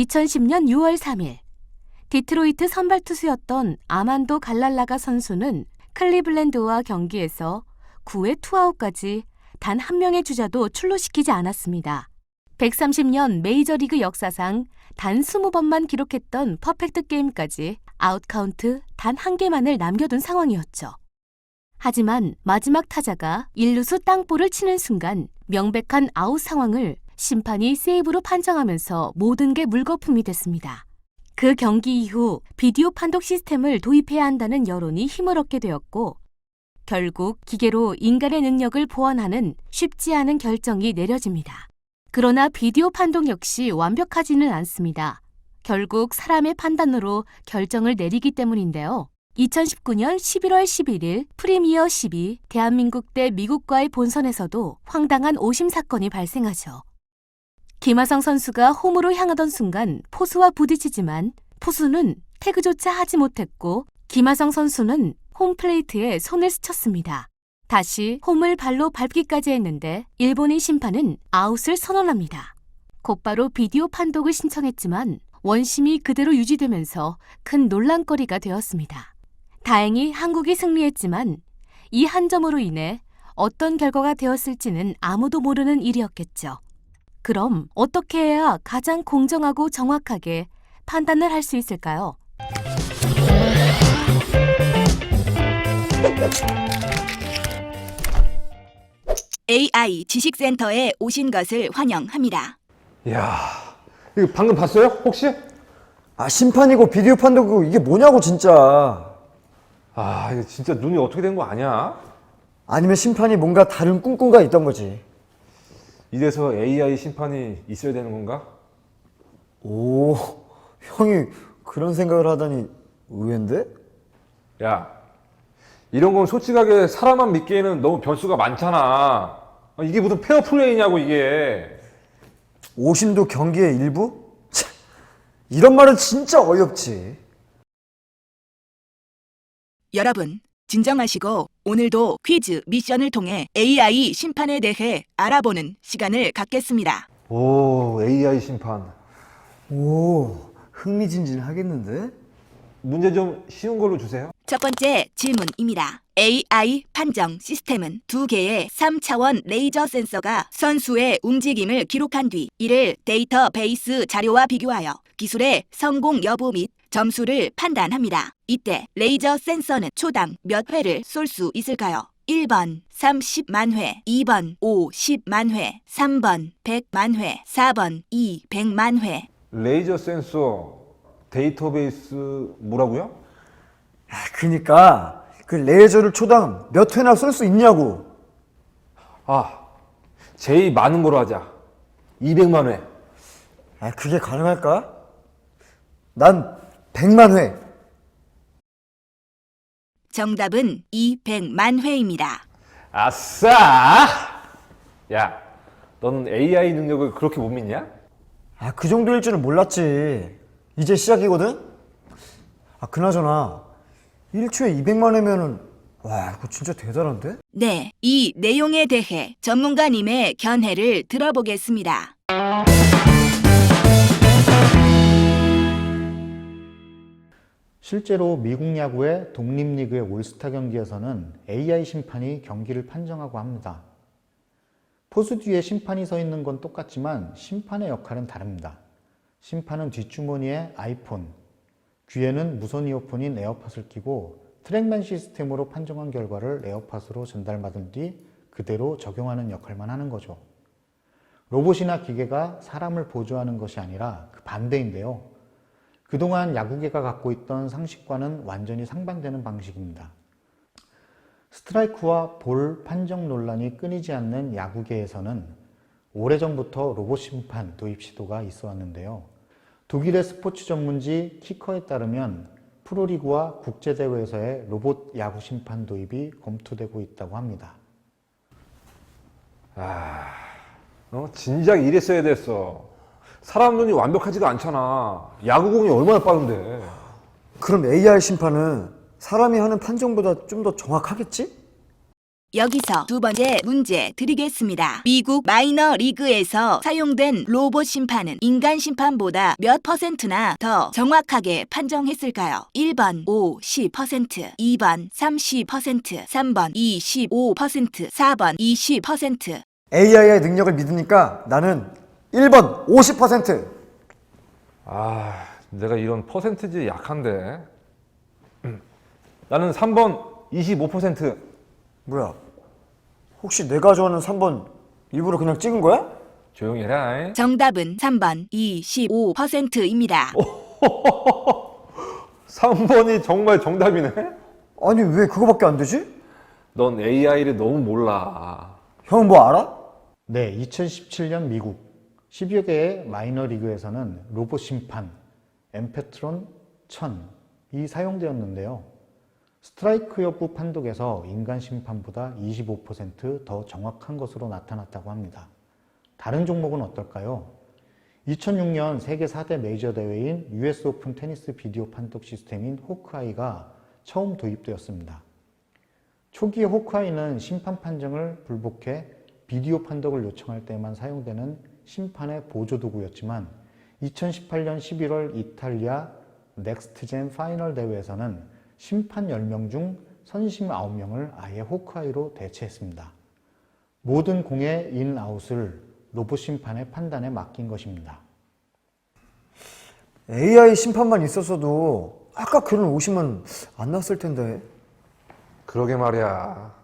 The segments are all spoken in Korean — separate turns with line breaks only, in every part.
2010년 6월 3일, 디트로이트 선발 투수였던 아만도 갈랄라가 선수는 클리블랜드와 경기에서 9회 투아웃까지 단 한 명의 주자도 출루시키지 않았습니다. 130년 메이저리그 역사상 단 20번만 기록했던 퍼펙트 게임까지 아웃 카운트 단 한 개만을 남겨둔 상황이었죠. 하지만 마지막 타자가 1루수 땅볼을 치는 순간 명백한 아웃 상황을 심판이 세이브로 판정하면서 모든 게 물거품이 됐습니다. 그 경기 이후 비디오 판독 시스템을 도입해야 한다는 여론이 힘을 얻게 되었고 결국 기계로 인간의 능력을 보완하는 쉽지 않은 결정이 내려집니다. 그러나 비디오 판독 역시 완벽하지는 않습니다. 결국 사람의 판단으로 결정을 내리기 때문인데요. 2019년 11월 11일 프리미어 12 대한민국 대 미국과의 본선에서도 황당한 오심 사건이 발생하죠. 김하성 선수가 홈으로 향하던 순간 포수와 부딪히지만 포수는 태그조차 하지 못했고 김하성 선수는 홈플레이트에 손을 스쳤습니다. 다시 홈을 발로 밟기까지 했는데 일본인 심판은 아웃을 선언합니다. 곧바로 비디오 판독을 신청했지만 원심이 그대로 유지되면서 큰 논란거리가 되었습니다. 다행히 한국이 승리했지만 이 한 점으로 인해 어떤 결과가 되었을지는 아무도 모르는 일이었겠죠. 그럼 어떻게 해야 가장 공정하고 정확하게 판단을 할 수 있을까요?
AI 지식센터에 오신 것을 환영합니다.
이야, 이거 방금 봤어요? 혹시?
심판이고 비디오 판독이고 이게 뭐냐고 진짜.
이거 진짜 눈이 어떻게 된 거 아니야?
아니면 심판이 뭔가 다른 꿍꿍가 있던 거지.
이래서 AI 심판이 있어야 되는 건가?
오, 형이 그런 생각을 하다니 의외인데?
야, 이런 건 솔직하게 사람만 믿기에는 너무 변수가 많잖아. 이게 무슨 페어플레이냐고 이게.
오심도 경기의 일부? 참, 이런 말은 진짜 어이없지.
여러분, 진정하시고 오늘도 퀴즈 미션을 통해 AI 심판에 대해 알아보는 시간을 갖겠습니다.
오, AI 심판.
오, 흥미진진하겠는데?
문제 좀 쉬운 걸로 주세요.
첫 번째 질문입니다. AI 판정 시스템은 두 개의 3차원 레이저 센서가 선수의 움직임을 기록한 뒤 이를 데이터베이스 자료와 비교하여 기술의 성공 여부 및 점수를 판단합니다. 이때 레이저 센서는 초당 몇 회를 쏠 수 있을까요? 1번 30만 회, 2번 50만 회, 3번 100만 회, 4번 200만 회.
레이저 센서, 데이터베이스 뭐라고요?
그니까 그 레이저를 초당 몇 회나 쏠 수 있냐고.
제일 많은 거로 하자. 200만 회.
그게 가능할까? 난 100만 회.
정답은 200만 회입니다.
아싸! 야, 너는 AI 능력을 그렇게 못 믿냐?
그 정도일 줄은 몰랐지. 이제 시작이거든? 그나저나 1초에 200만 회면은 와, 이거 진짜 대단한데?
네, 이 내용에 대해 전문가님의 견해를 들어보겠습니다.
실제로 미국 야구의 독립리그의 올스타 경기에서는 AI 심판이 경기를 판정하고 합니다. 포수 뒤에 심판이 서 있는 건 똑같지만 심판의 역할은 다릅니다. 심판은 뒷주머니에 아이폰, 귀에는 무선 이어폰인 에어팟을 끼고 트랙맨 시스템으로 판정한 결과를 에어팟으로 전달받은 뒤 그대로 적용하는 역할만 하는 거죠. 로봇이나 기계가 사람을 보조하는 것이 아니라 그 반대인데요. 그동안 야구계가 갖고 있던 상식과는 완전히 상반되는 방식입니다. 스트라이크와 볼 판정 논란이 끊이지 않는 야구계에서는 오래전부터 로봇 심판 도입 시도가 있어 왔는데요. 독일의 스포츠 전문지 키커에 따르면 프로리그와 국제대회에서의 로봇 야구 심판 도입이 검토되고 있다고 합니다.
진작 이랬어야 됐어. 사람 눈이 완벽하지가 않잖아. 야구공이 얼마나 빠른데.
그럼 AI 심판은 사람이 하는 판정보다 좀 더 정확하겠지?
여기서 두 번째 문제 드리겠습니다. 미국 마이너 리그에서 사용된 로봇 심판은 인간 심판보다 몇 %나 더 정확하게 판정했을까요? 1번 50%, 2번 30%, 3번 25%, 4번 20%.
AI의 능력을 믿으니까 나는 1번 50%.
아, 내가 이런 퍼센트지 약한데. 나는 3번 25%.
뭐야? 혹시 내가 좋아하는 3번 일부러 그냥 찍은 거야?
조용히 해라.
정답은 3번 25%입니다.
3번이 정말 정답이네?
아니 왜 그거밖에 안 되지?
넌 AI를 너무 몰라.
형 뭐 알아?
네, 2017년 미국 10여 개의 마이너리그에서는 로봇 심판, 엠페트론 1000이 사용되었는데요. 스트라이크 여부 판독에서 인간 심판보다 25%더 정확한 것으로 나타났다고 합니다. 다른 종목은 어떨까요? 2006년 세계 4대 메이저 대회인 US 오픈 테니스 비디오 판독 시스템인 호크아이가 처음 도입되었습니다. 초기에 호크아이는 심판 판정을 불복해 비디오 판독을 요청할 때만 사용되는 심판의 보조도구였지만 2018년 11월 이탈리아 넥스트젠 파이널 대회에서는 심판 10명 중 선심 9명을 아예 호크아이로 대체했습니다. 모든 공의 인아웃을 로봇 심판의 판단에 맡긴 것입니다.
AI 심판만 있었어도 아까 그런 오심은 안 났을 텐데.
그러게 말이야.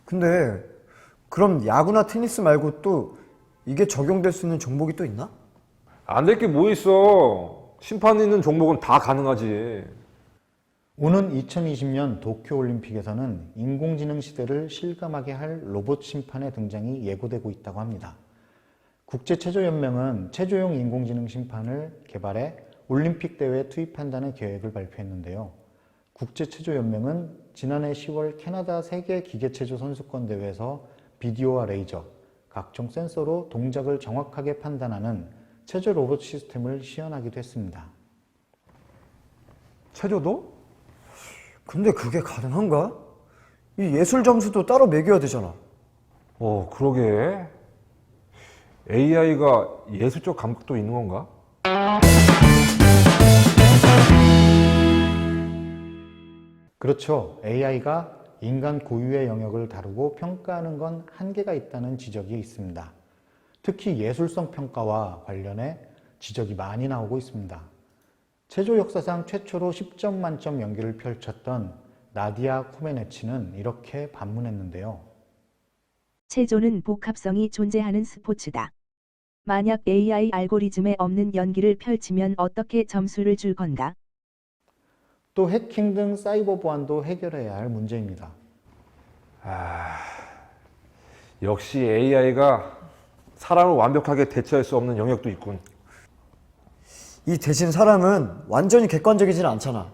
근데 그럼 야구나 테니스 말고 또 이게 적용될 수 있는 종목이 또 있나?
안 될 게 뭐 있어. 심판 있는 종목은 다 가능하지.
오는 2020년 도쿄올림픽에서는 인공지능 시대를 실감하게 할 로봇 심판의 등장이 예고되고 있다고 합니다. 국제체조연맹은 체조용 인공지능 심판을 개발해 올림픽 대회에 투입한다는 계획을 발표했는데요. 국제체조연맹은 지난해 10월 캐나다 세계 기계체조 선수권 대회에서 비디오와 레이저, 각종 센서로 동작을 정확하게 판단하는 체조 로봇 시스템을 시연하기도 했습니다.
체조도?
근데 그게 가능한가? 이 예술 점수도 따로 매겨야 되잖아.
그러게. AI가 예술적 감각도 있는 건가?
그렇죠. AI가 인간 고유의 영역을 다루고 평가하는 건 한계가 있다는 지적이 있습니다. 특히 예술성 평가와 관련해 지적이 많이 나오고 있습니다. 체조 역사상 최초로 10점 만점 연기를 펼쳤던 나디아 코메네치는 이렇게 반문했는데요.
체조는 복합성이 존재하는 스포츠다. 만약 AI 알고리즘에 없는 연기를 펼치면 어떻게 점수를 줄 건가?
또 해킹 등 사이버 보안도 해결해야 할 문제입니다.
역시 AI가 사람을 완벽하게 대체할 수 없는 영역도 있군.
이 대신 사람은 완전히 객관적이진 않잖아.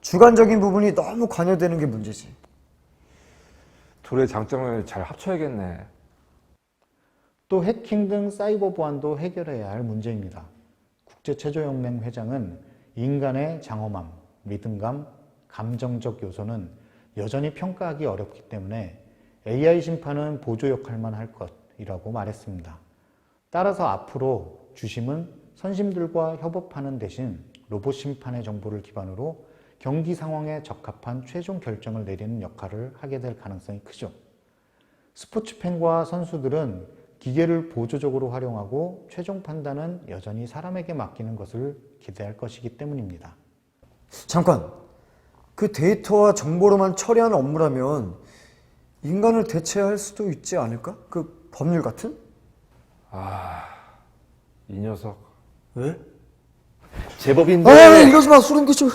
주관적인 부분이 너무 관여되는 게 문제지.
둘의 장점을 잘 합쳐야겠네.
또 해킹 등 사이버 보안도 해결해야 할 문제입니다. 국제체조연맹 회장은 인간의 장엄함, 리듬감, 감정적 요소는 여전히 평가하기 어렵기 때문에 AI 심판은 보조 역할만 할 것이라고 말했습니다. 따라서 앞으로 주심은 선심들과 협업하는 대신 로봇 심판의 정보를 기반으로 경기 상황에 적합한 최종 결정을 내리는 역할을 하게 될 가능성이 크죠. 스포츠 팬과 선수들은 기계를 보조적으로 활용하고 최종 판단은 여전히 사람에게 맡기는 것을 기대할 것이기 때문입니다.
잠깐, 그 데이터와 정보로만 처리하는 업무라면 인간을 대체할 수도 있지 않을까? 그 법률 같은?
이 녀석.
왜?
제법인데.
이러지 마, 소름 끼쳐.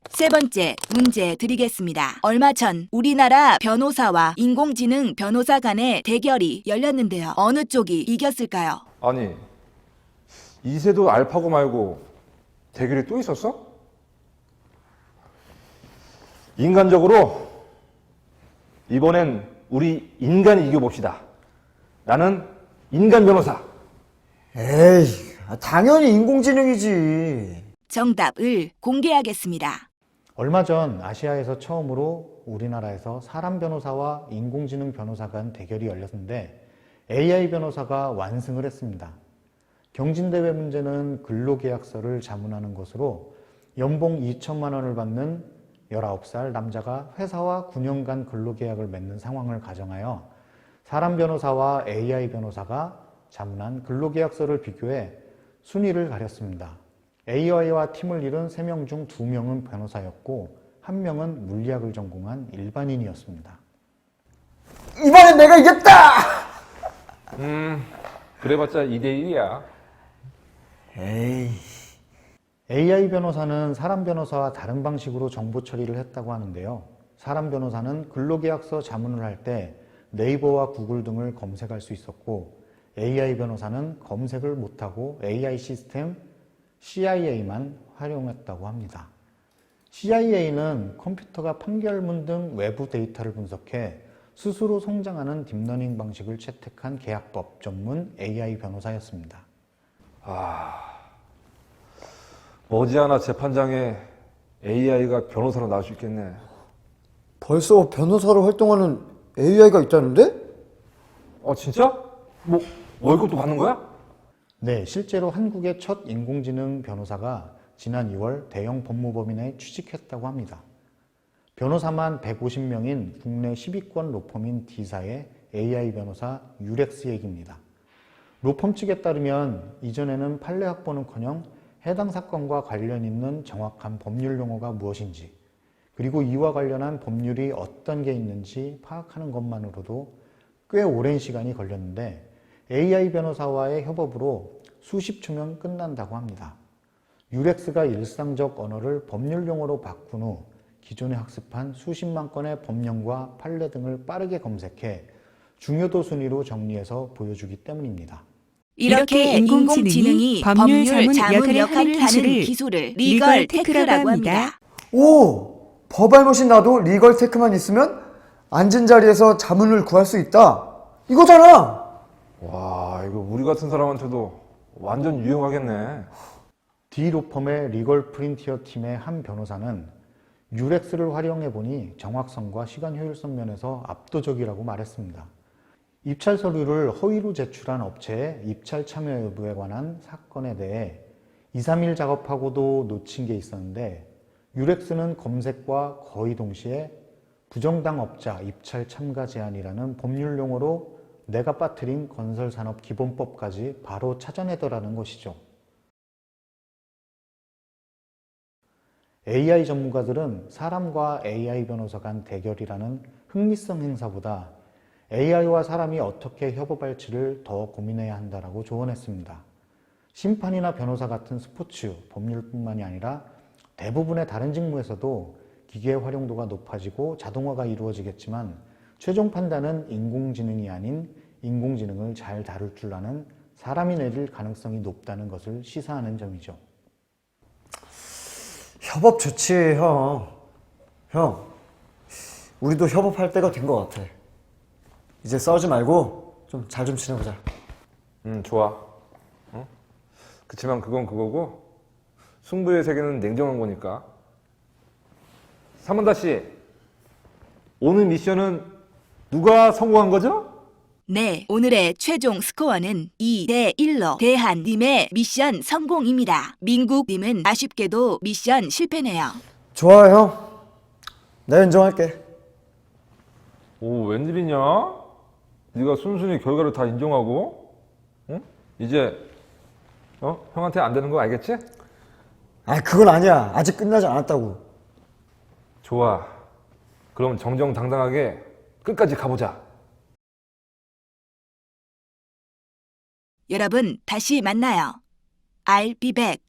세 번째 문제 드리겠습니다. 얼마 전 우리나라 변호사와 인공지능 변호사 간의 대결이 열렸는데요. 어느 쪽이 이겼을까요?
아니, 이세도 알파고 말고 대결이 또 있었어? 인간적으로 이번엔 우리 인간이 이겨봅시다. 나는 인간 변호사.
에이, 당연히 인공지능이지.
정답을 공개하겠습니다.
얼마 전 아시아에서 처음으로 우리나라에서 사람 변호사와 인공지능 변호사 간 대결이 열렸는데 AI 변호사가 완승을 했습니다. 경진대회 문제는 근로계약서를 자문하는 것으로 연봉 2천만 원을 받는 19살 남자가 회사와 9년간 근로계약을 맺는 상황을 가정하여 사람 변호사와 AI 변호사가 자문한 근로계약서를 비교해 순위를 가렸습니다. AI와 팀을 이룬 3명 중 2명은 변호사였고 1명은 물리학을 전공한 일반인이었습니다.
이번엔 내가 이겼다!
그래봤자 2대1이야.
에이.
AI 변호사는 사람 변호사와 다른 방식으로 정보 처리를 했다고 하는데요. 사람 변호사는 근로계약서 자문을 할 때 네이버와 구글 등을 검색할 수 있었고 AI 변호사는 검색을 못하고 AI 시스템 CIA만 활용했다고 합니다. CIA는 컴퓨터가 판결문 등 외부 데이터를 분석해 스스로 성장하는 딥러닝 방식을 채택한 계약법 전문 AI 변호사였습니다.
머지않아 재판장에 AI가 변호사로 나올 수 있겠네.
벌써 변호사로 활동하는 AI가 있다는데?
진짜? 뭐 월급도 받는 거야?
네, 실제로 한국의 첫 인공지능 변호사가 지난 2월 대형 법무법인에 취직했다고 합니다. 변호사만 150명인 국내 10위권 로펌인 D사의 AI 변호사 유렉스 얘기입니다. 로펌 측에 따르면 이전에는 판례 확보는커녕 해당 사건과 관련 있는 정확한 법률 용어가 무엇인지 그리고 이와 관련한 법률이 어떤 게 있는지 파악하는 것만으로도 꽤 오랜 시간이 걸렸는데 AI 변호사와의 협업으로 수십 초면 끝난다고 합니다. 유렉스가 일상적 언어를 법률 용어로 바꾼 후 기존에 학습한 수십만 건의 법령과 판례 등을 빠르게 검색해 중요도 순위로 정리해서 보여주기 때문입니다.
이렇게 인공지능이 법률 자문 역할을 하는 기술을 리걸 테크라고 합니다.
오! 법알못인 나도 리걸 테크만 있으면 앉은 자리에서 자문을 구할 수 있다. 이거잖아!
와, 이거 우리 같은 사람한테도 완전 유용하겠네.
D로펌의 리걸 프린티어 팀의 한 변호사는 유렉스를 활용해 보니 정확성과 시간 효율성 면에서 압도적이라고 말했습니다. 입찰 서류를 허위로 제출한 업체의 입찰 참여 여부에 관한 사건에 대해 2, 3일 작업하고도 놓친 게 있었는데 유렉스는 검색과 거의 동시에 부정당 업자 입찰 참가 제한이라는 법률 용어로 내가 빠뜨린 건설산업기본법까지 바로 찾아내더라는 것이죠. AI 전문가들은 사람과 AI 변호사 간 대결이라는 흥미성 행사보다 AI와 사람이 어떻게 협업할지를 더 고민해야 한다고 조언했습니다. 심판이나 변호사 같은 스포츠, 법률뿐만이 아니라 대부분의 다른 직무에서도 기계의 활용도가 높아지고 자동화가 이루어지겠지만 최종 판단은 인공지능이 아닌 인공지능을 잘 다룰 줄 아는 사람이 내릴 가능성이 높다는 것을 시사하는 점이죠.
협업 좋지, 형. 형, 우리도 협업할 때가 된 것 같아. 이제 싸우지 말고 좀 잘 좀 지내보자.
좋아. 그치만 그건 그거고 승부의 세계는 냉정한 거니까. 사만다 씨, 오늘 미션은 누가 성공한 거죠?
네, 오늘의 최종 스코어는 2대1로 대한님의 미션 성공입니다. 민국님은 아쉽게도 미션 실패네요.
좋아, 형. 내가 인정할게.
오, 웬일이냐? 네가 순순히 결과를 다 인정하고, 응? 이제 형한테 안 되는 거 알겠지?
그건 아니야. 아직 끝나지 않았다고.
좋아. 그럼 정정당당하게 끝까지 가보자.
여러분, 다시 만나요. I'll be back.